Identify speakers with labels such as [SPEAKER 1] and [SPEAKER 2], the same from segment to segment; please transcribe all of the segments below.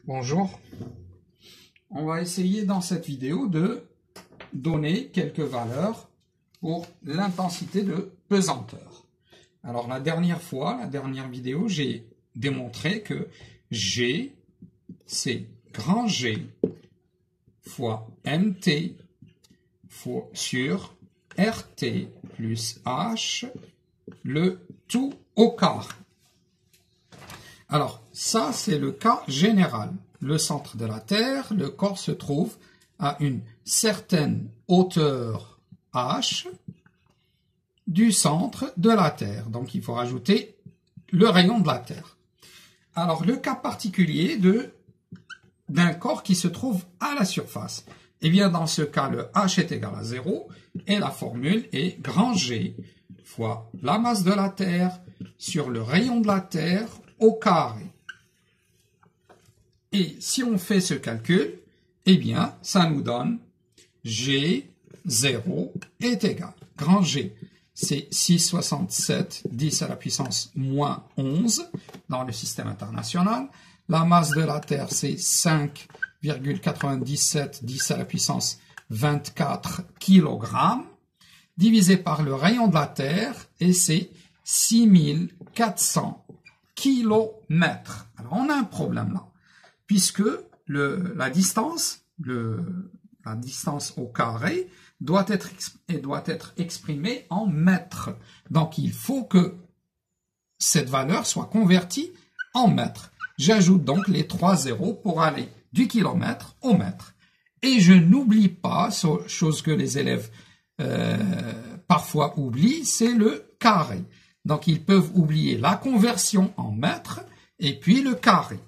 [SPEAKER 1] Bonjour, on va essayer dans cette vidéo de donner quelques valeurs pour l'intensité de pesanteur. Alors la dernière vidéo, j'ai démontré que G, c'est grand G fois MT sur RT plus H, le tout au carré. Alors, ça, c'est le cas général. Le centre de la Terre, le corps se trouve à une certaine hauteur h du centre de la Terre. Donc, il faut rajouter le rayon de la Terre. Alors, le cas particulier d'un corps qui se trouve à la surface. Eh bien, dans ce cas, le h est égal à 0 et la formule est grand G fois la masse de la Terre sur le rayon de la Terre au carré. Et si on fait ce calcul, eh bien, ça nous donne G0 est égal. Grand G, c'est 6,67 10 à la puissance moins 11 dans le système international. La masse de la Terre, c'est 5,97 10 à la puissance 24 kg, divisé par le rayon de la Terre, et c'est 6400 kilomètres. Alors, on a un problème là, puisque la distance au carré doit être exprimée en mètres. Donc, il faut que cette valeur soit convertie en mètres. J'ajoute donc les 3 zéros pour aller du kilomètre au mètre. Et je n'oublie pas, chose que les élèves parfois oublient, c'est le carré. Donc, ils peuvent oublier la conversion en mètres et puis le carré.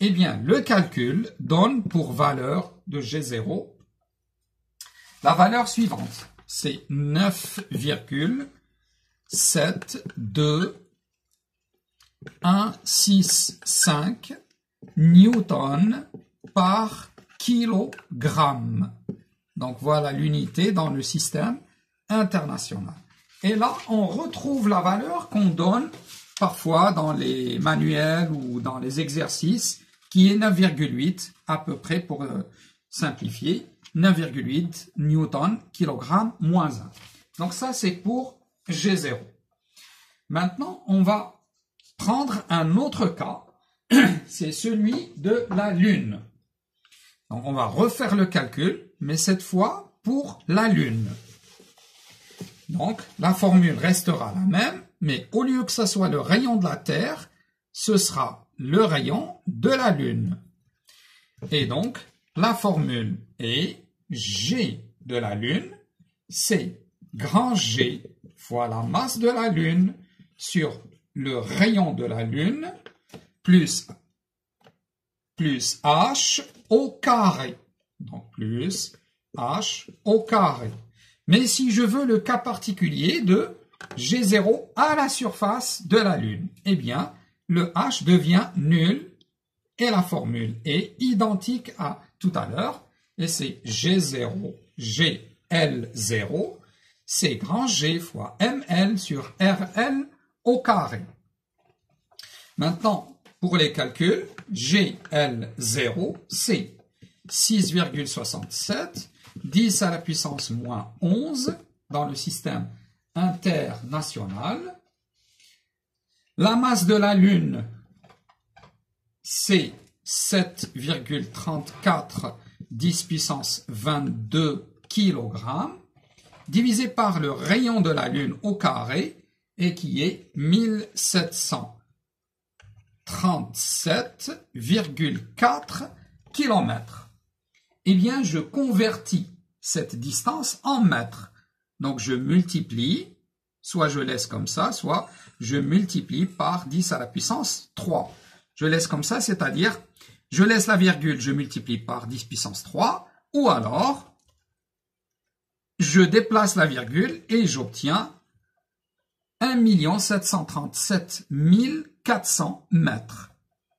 [SPEAKER 1] Eh bien, le calcul donne pour valeur de G0 la valeur suivante. C'est 9,72165 newtons par kilogramme. Donc, voilà l'unité dans le système international. Et là, on retrouve la valeur qu'on donne parfois dans les manuels ou dans les exercices, qui est 9,8 à peu près pour simplifier, 9,8 newton kilogramme moins 1. Donc ça, c'est pour G0. Maintenant, on va prendre un autre cas, c'est celui de la Lune. Donc on va refaire le calcul, mais cette fois pour la Lune. Donc, la formule restera la même, mais au lieu que ce soit le rayon de la Terre, ce sera le rayon de la Lune. Et donc, la formule est G de la Lune, c'est grand G fois la masse de la Lune sur le rayon de la Lune plus H au carré. Donc, plus H au carré. Mais si je veux le cas particulier de G0 à la surface de la Lune, eh bien, le H devient nul et la formule est identique à tout à l'heure. Et c'est G0, GL0, c'est grand G fois ML sur RL au carré. Maintenant, pour les calculs, GL0, c'est 6,67 10 à la puissance moins 11 dans le système international. La masse de la Lune, c'est 7,34 10 puissance 22 kg, divisé par le rayon de la Lune au carré, et qui est 1737,4 km. Eh bien, je convertis cette distance en mètres. Donc, je multiplie, soit je laisse comme ça, soit je multiplie par 10 à la puissance 3. Je laisse comme ça, c'est-à-dire, je laisse la virgule, je multiplie par 10 puissance 3, ou alors, je déplace la virgule et j'obtiens 1 737 400 mètres.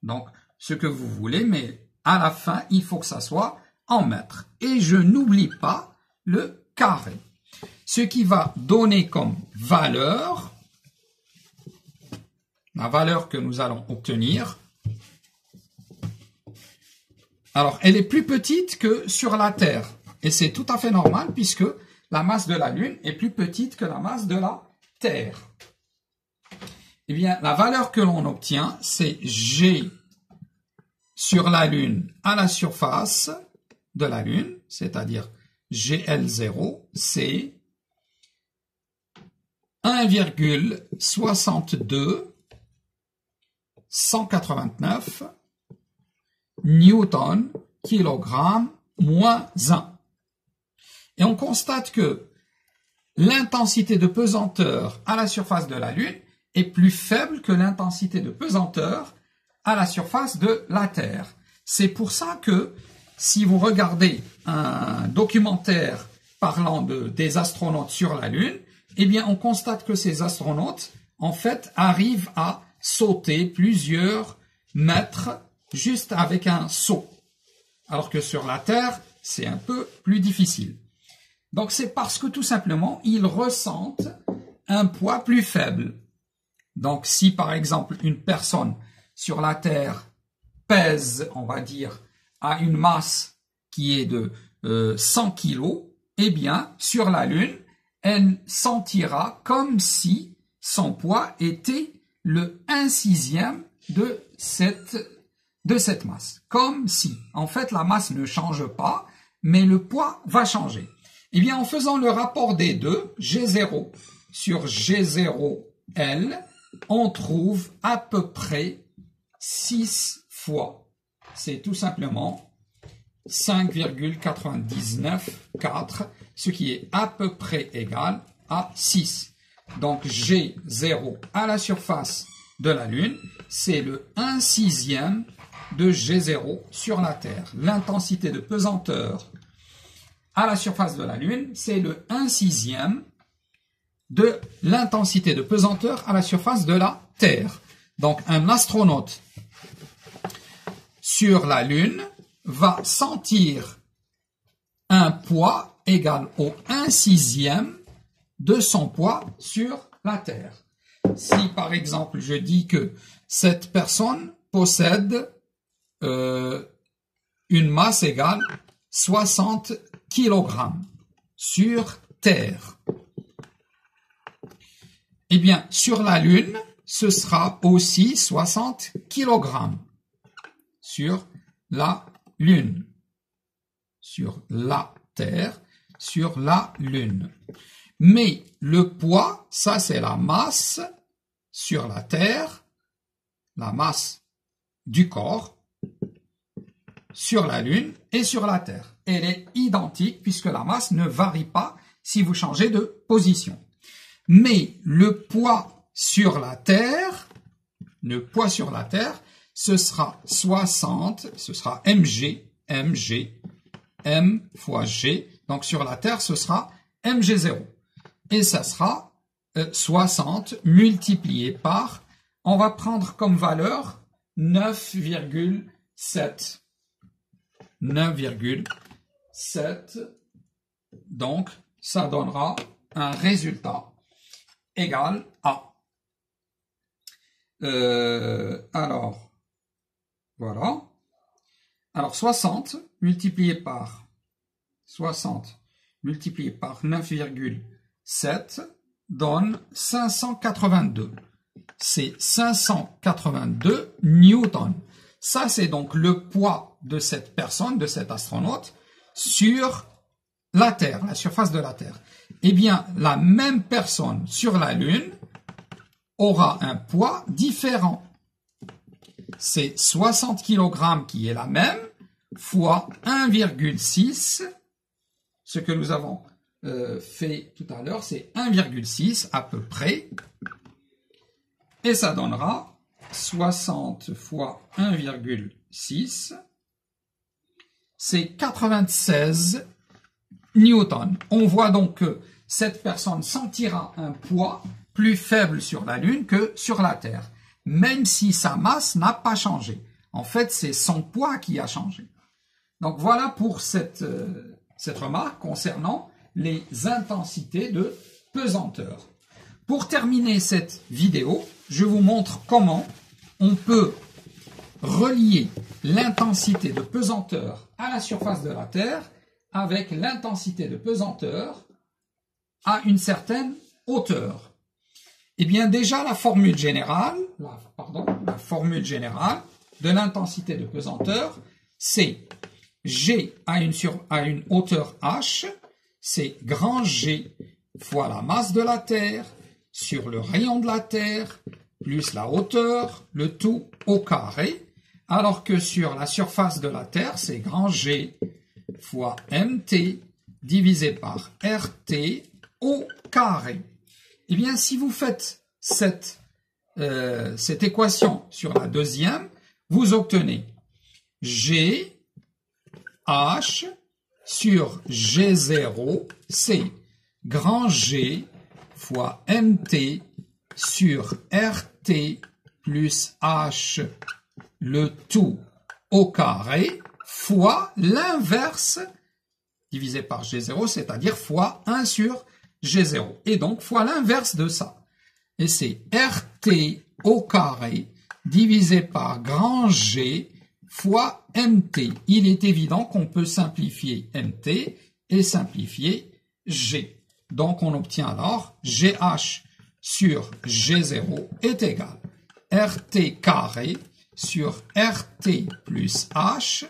[SPEAKER 1] Donc, ce que vous voulez, mais à la fin, il faut que ça soit en mètres. Et je n'oublie pas le carré. Ce qui va donner comme valeur, la valeur que nous allons obtenir, Alors, elle est plus petite que sur la Terre. Et c'est tout à fait normal puisque la masse de la Lune est plus petite que la masse de la Terre. Eh bien, la valeur que l'on obtient, c'est G sur la Lune à la surface de la Lune, c'est-à-dire GL0, c'est 1,62 189 newton kilogramme moins 1. Et on constate que l'intensité de pesanteur à la surface de la Lune est plus faible que l'intensité de pesanteur à la surface de la Terre. C'est pour ça que si vous regardez un documentaire parlant des astronautes sur la Lune, eh bien on constate que ces astronautes, en fait, arrivent à sauter plusieurs mètres juste avec un saut. Alors que sur la Terre, c'est un peu plus difficile. Donc c'est parce que tout simplement, ils ressentent un poids plus faible. Donc si par exemple une personne sur la Terre pèse, on va dire, à une masse qui est de 100 kg, eh bien sur la Lune, elle sentira comme si son poids était le 1/6 de cette masse. Comme si, en fait, la masse ne change pas, mais le poids va changer. Eh bien, en faisant le rapport des deux, G0 sur G0L, on trouve à peu près 6 fois. C'est tout simplement 5,994, ce qui est à peu près égal à 6. Donc G0 à la surface de la Lune, c'est le 1/6 de G0 sur la Terre. L'intensité de pesanteur à la surface de la Lune, c'est le 1/6 de l'intensité de pesanteur à la surface de la Terre. Donc un astronaute sur la Lune va sentir un poids égal au 1/6 de son poids sur la Terre. Si par exemple je dis que cette personne possède une masse égale 60 kg sur Terre, eh bien sur la Lune, ce sera aussi 60 kg sur la Lune, sur la Terre, sur la Lune. Mais le poids, ça c'est la masse sur la Terre, la masse du corps, sur la Lune et sur la Terre. Elle est identique puisque la masse ne varie pas si vous changez de position. Mais le poids sur la Terre, ce sera 60, ce sera mg, m fois g. Donc sur la Terre, ce sera mg0. Et ça sera 60 multiplié par, on va prendre comme valeur 9,7. 9,7. Donc, ça donnera un résultat égal à. Alors, voilà. Alors, 60 multiplié par 9,7 donne 582. C'est 582 newtons. Ça, c'est donc le poids de cette personne, de cet astronaute, sur la Terre, la surface de la Terre. Eh bien, la même personne sur la Lune aura un poids différent. C'est 60 kg qui est la même, fois 1,6. Ce que nous avons fait tout à l'heure, c'est 1,6 à peu près. Et ça donnera 60 fois 1,6, c'est 96 newtons. On voit donc que cette personne sentira un poids plus faible sur la Lune que sur la Terre, même si sa masse n'a pas changé. En fait, c'est son poids qui a changé. Donc voilà pour cette remarque concernant les intensités de pesanteur. Pour terminer cette vidéo, je vous montre comment on peut relier l'intensité de pesanteur à la surface de la Terre avec l'intensité de pesanteur à une certaine hauteur. Eh bien, déjà, la formule générale de l'intensité de pesanteur, c'est G à une hauteur H, c'est grand G fois la masse de la Terre sur le rayon de la Terre, plus la hauteur, le tout au carré, alors que sur la surface de la Terre, c'est grand G fois mt divisé par RT au carré. Eh bien, si vous faites cette équation sur la deuxième, vous obtenez G H sur G0, c'est grand G fois mt sur RT plus H, le tout au carré, fois l'inverse divisé par G0, c'est-à-dire fois 1 sur G0. Et donc, fois l'inverse de ça. Et c'est RT au carré divisé par grand G fois MT. Il est évident qu'on peut simplifier MT et simplifier G. Donc, on obtient alors GH sur G0 est égal RT carré sur RT plus H,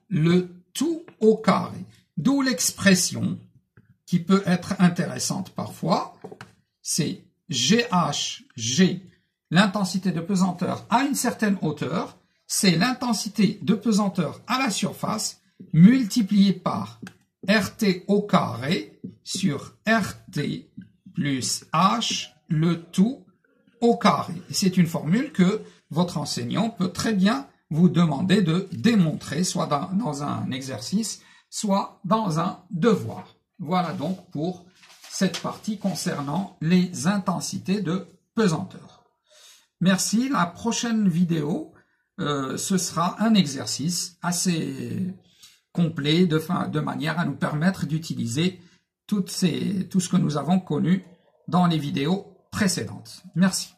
[SPEAKER 1] le tout au carré. D'où l'expression qui peut être intéressante parfois, c'est GH, G, l'intensité de pesanteur à une certaine hauteur, c'est l'intensité de pesanteur à la surface multipliée par RT au carré sur RT plus H, le tout au carré. C'est une formule que votre enseignant peut très bien vous demander de démontrer, soit dans un exercice, soit dans un devoir. Voilà donc pour cette partie concernant les intensités de pesanteur. Merci. La prochaine vidéo, ce sera un exercice assez complet de manière à nous permettre d'utiliser tout ce que nous avons connu dans les vidéos précédentes. Merci.